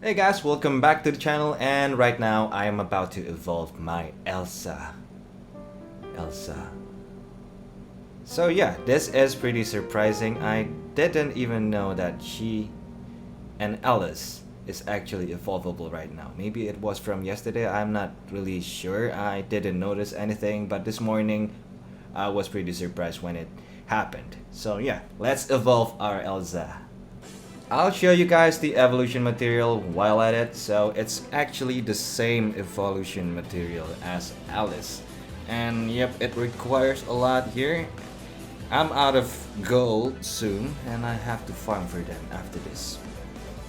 Hey guys, welcome back to the channel, and right now I am about to evolve my ELZA. So yeah, this is pretty surprising. I didn't even know that she and Alice is actually evolvable right now. Maybe it was from yesterday, I'm not really sure. I didn't notice anything, but this morning I was pretty surprised when it happened. So yeah, let's evolve our ELZA. I'll show you guys the evolution material while at it. So it's actually the same evolution material as Alice. And yep, it requires a lot here. I'm out of gold soon and I have to farm for them after this.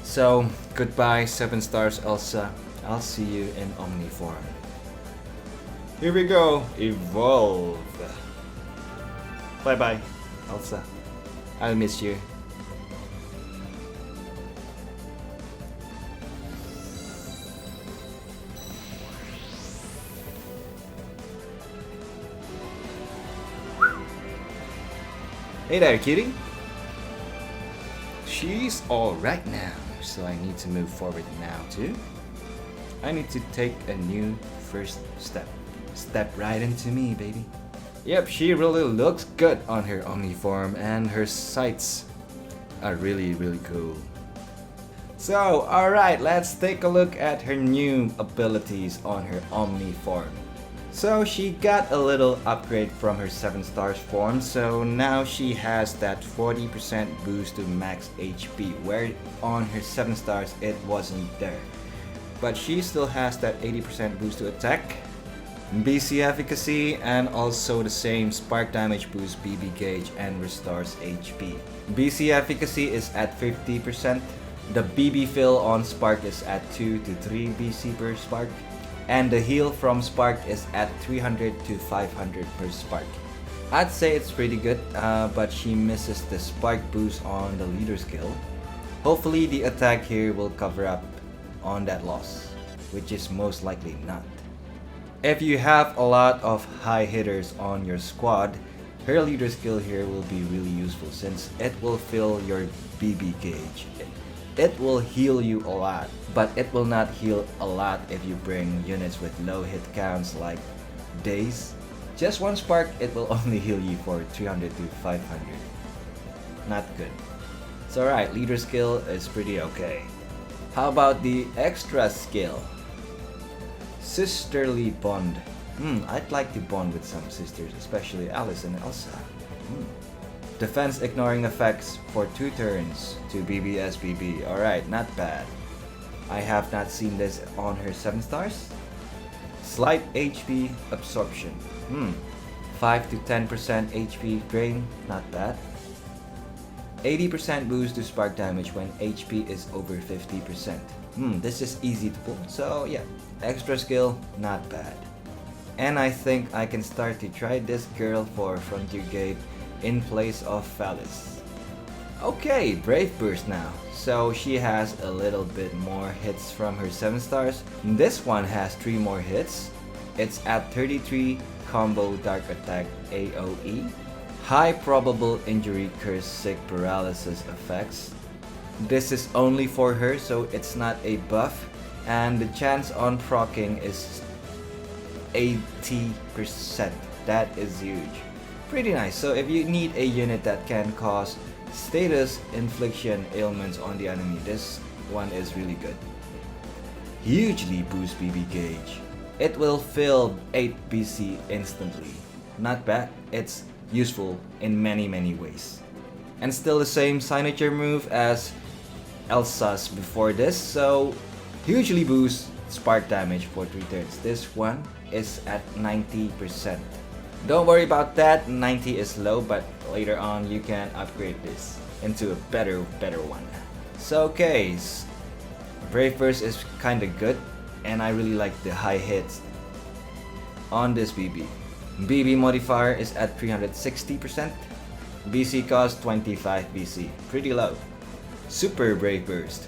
So goodbye 7 stars ELZA. I'll see you in Omni form. Here we go, evolve. Bye bye ELZA. I'll miss you. Hey there, kitty. She's alright now, so I need to move forward now too. I need to take a new first step. Step right into me, baby. Yep, she really looks good on her Omni form, and her sights are really cool. So, alright, let's take a look at her new abilities on her Omni form. So she got a little upgrade from her 7 stars form, so now she has that 40% boost to max HP, where on her 7 stars it wasn't there. But she still has that 80% boost to attack, BC efficacy, and also the same spark damage boost, BB gauge, and restores HP. BC efficacy is at 50%, the BB fill on spark is at 2 to 3 BC per spark, and the heal from spark is at 300 to 500 per spark. I'd say it's pretty good, but she misses the spark boost on the leader skill. Hopefully the attack here will cover up on that loss, which is most likely not. If you have a lot of high hitters on your squad, her leader skill here will be really useful since it will fill your BB gauge. It will heal you a lot, but it will not heal a lot if you bring units with low hit counts like Daze. Just one spark, it will only heal you for 300 to 500. Not good. It's alright, leader skill is pretty okay. How about the extra skill? Sisterly bond. I'd like to bond with some sisters, especially Alice and ELZA. Defense ignoring effects for 2 turns to BBSBB. Alright, not bad. I have not seen this on her 7 stars. Slight HP absorption. 5 to 10% HP drain. Not bad. 80% boost to spark damage when HP is over 50%. This is easy to pull. So yeah, extra skill, not bad. And I think I can start to try this girl for Frontier Gate in place of Phallus. Okay, Brave Burst now. So she has a little bit more hits from her 7 stars. This one has 3 more hits. It's at 33 combo dark attack AoE. High probable injury, curse, sick, paralysis effects. This is only for her, so it's not a buff. And the chance on proccing is 80%. That is huge. Pretty nice. So if you need a unit that can cause status infliction ailments on the enemy, this one is really good. Hugely boost BB gauge. It will fill 8 BC instantly. Not bad. It's useful in many ways. And still the same signature move as ELZA's before this, so hugely boost spark damage for 3 turns. This one is at 90%. Don't worry about that, 90 is low, but later on you can upgrade this into a better one. So okay, Brave Burst is kinda good, and I really like the high hits on this BB. BB modifier is at 360%, BC cost 25 BC, pretty low. Super Brave Burst.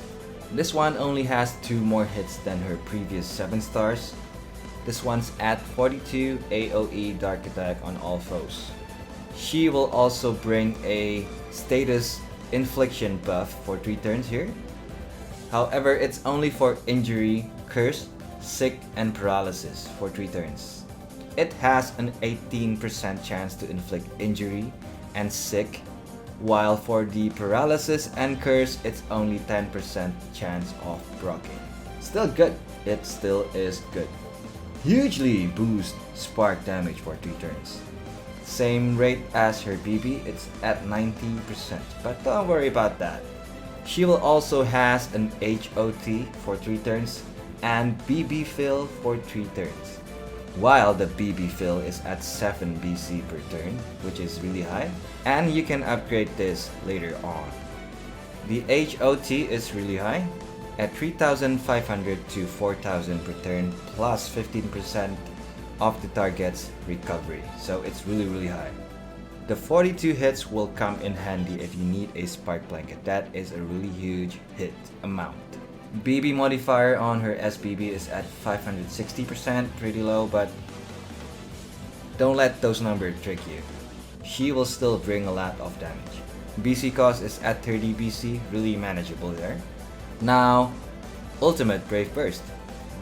This one only has 2 more hits than her previous 7 stars. This one's at 42 AoE dark attack on all foes. She will also bring a status infliction buff for 3 turns here. However, it's only for injury, curse, sick, and paralysis for 3 turns. It has an 18% chance to inflict injury and sick, while for the paralysis and curse, it's only 10% chance of proccing. Still good. It still is good. Hugely boost spark damage for 3 turns. Same rate as her BB, it's at 90%, but don't worry about that. She will also has an HOT for 3 turns and BB fill for 3 turns. While the BB fill is at 7 BC per turn, which is really high, and you can upgrade this later on. The HOT is really high, at 3,500 to 4,000 per turn plus 15% of the target's recovery, so it's really high. The 42 hits will come in handy if you need a spark blanket. That is a really huge hit amount. BB modifier on her SBB is at 560%, pretty low, but don't let those numbers trick you. She will still bring a lot of damage. BC cost is at 30 BC, really manageable there. Now, Ultimate Brave Burst.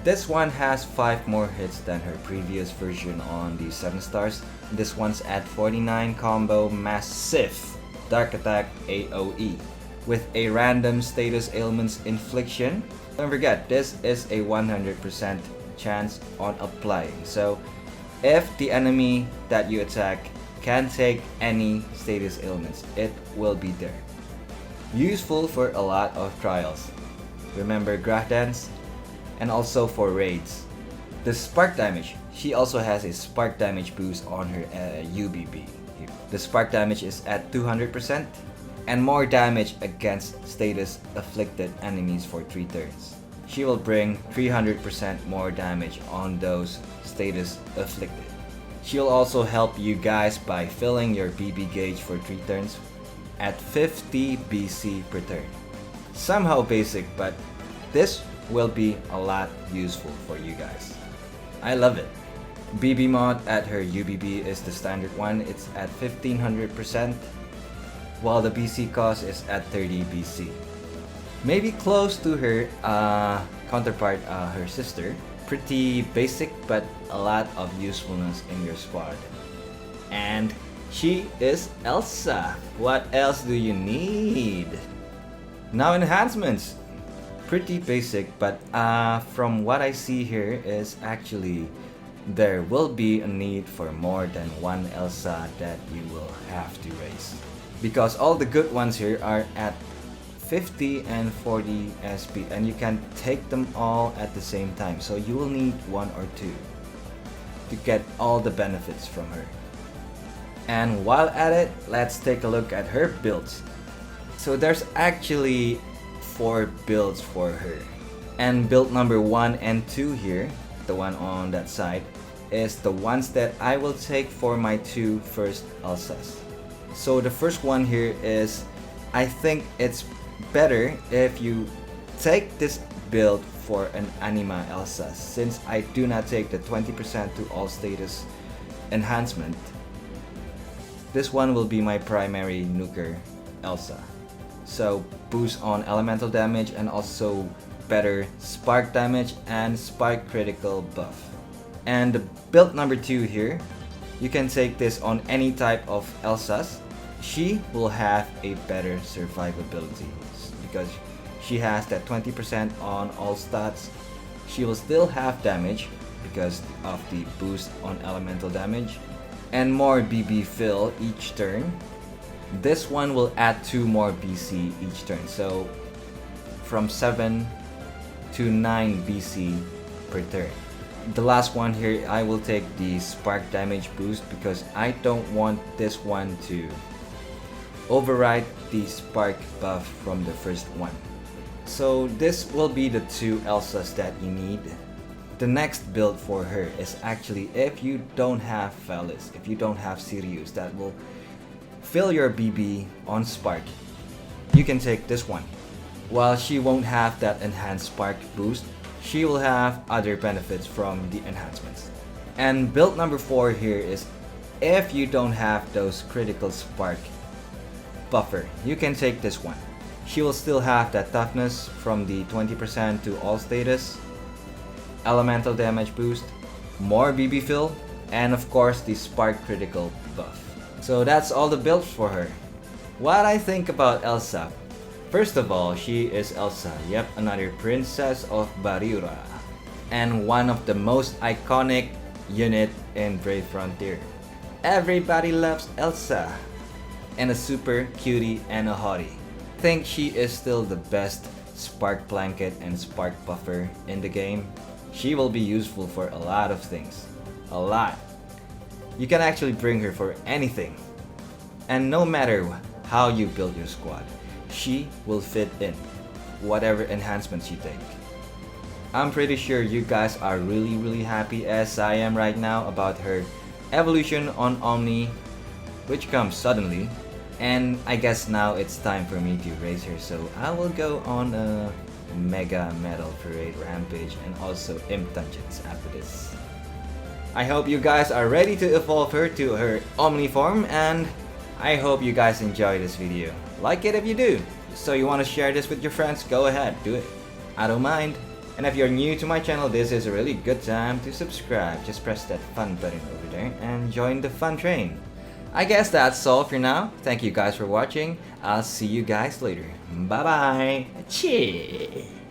This one has 5 more hits than her previous version on the 7 stars. This one's at 49 combo massive Dark Attack AoE with a random status ailments infliction. Don't forget, this is a 100% chance on applying. So if the enemy that you attack can take any status ailments, it will be there. Useful for a lot of trials. Remember Graph Dance? And also for raids. The spark damage, she also has a spark damage boost on her UBB. The spark damage is at 200% and more damage against status afflicted enemies for 3 turns. She will bring 300% more damage on those status afflicted. She'll also help you guys by filling your BB gauge for 3 turns at 50 BC per turn. Somehow basic, but this will be a lot useful for you guys. I love it. BB mod at her UBB is the standard one. It's at 1500%, while the BC cost is at 30 BC. Maybe close to her counterpart, her sister. Pretty basic, but a lot of usefulness in your squad. And she is ELZA. What else do you need? Now enhancements. Pretty basic, but from what I see here is actually there will be a need for more than one ELZA that you will have to raise, because all the good ones here are at 50 and 40 SP and you can take them all at the same time, so you will need 1 or 2 to get all the benefits from her. And while at it, let's take a look at her builds. So there's actually 4 builds for her, and build number 1 and 2 here, the one on that side, is the ones that I will take for my 2 first ELZAs. So the first one here is, I think it's better if you take this build for an anima ELZA, since I do not take the 20% to all status enhancement. This one will be my primary nuker ELZA. So boost on elemental damage and also better spark damage and spark critical buff. And the build number 2 here, you can take this on any type of ELZAs. She will have a better survivability because she has that 20% on all stats. She will still have damage because of the boost on elemental damage and more BB fill each turn. This one will add 2 more BC each turn, so from 7 to 9 BC per turn. The last one here, I will take the spark damage boost because I don't want this one to override the spark buff from the first one. So this will be the 2 ELZAs that you need. The next build for her is actually if you don't have Felis, if you don't have Sirius that will fill your BB on spark, you can take this one. While she won't have that enhanced spark boost, she will have other benefits from the enhancements. And build number 4 here is if you don't have those critical spark buffer, you can take this one. She will still have that toughness from the 20% to all status, elemental damage boost, more BB fill, and of course the spark critical buff. So that's all the builds for her. What I think about ELZA. First of all, she is ELZA, yep, another princess of BARIURA, and one of the most iconic unit in Brave Frontier. Everybody loves ELZA, and a super cutie and a hottie. I think she is still the best spark blanket and spark buffer in the game. She will be useful for a lot of things. A lot. You can actually bring her for anything. And no matter how you build your squad, she will fit in whatever enhancements you take. I'm pretty sure you guys are really happy as I am right now about her evolution on Omni, which comes suddenly. And I guess now it's time for me to raise her, so I will go on a Mega Metal Parade Rampage and also Imp Dungeons after this. I hope you guys are ready to evolve her to her Omni form, and I hope you guys enjoy this video. Like it if you do. So you want to share this with your friends, go ahead, do it. I don't mind. And if you're new to my channel, this is a really good time to subscribe. Just press that fun button over there and join the fun train. I guess that's all for now. Thank you guys for watching. I'll see you guys later. Bye bye. Cheers.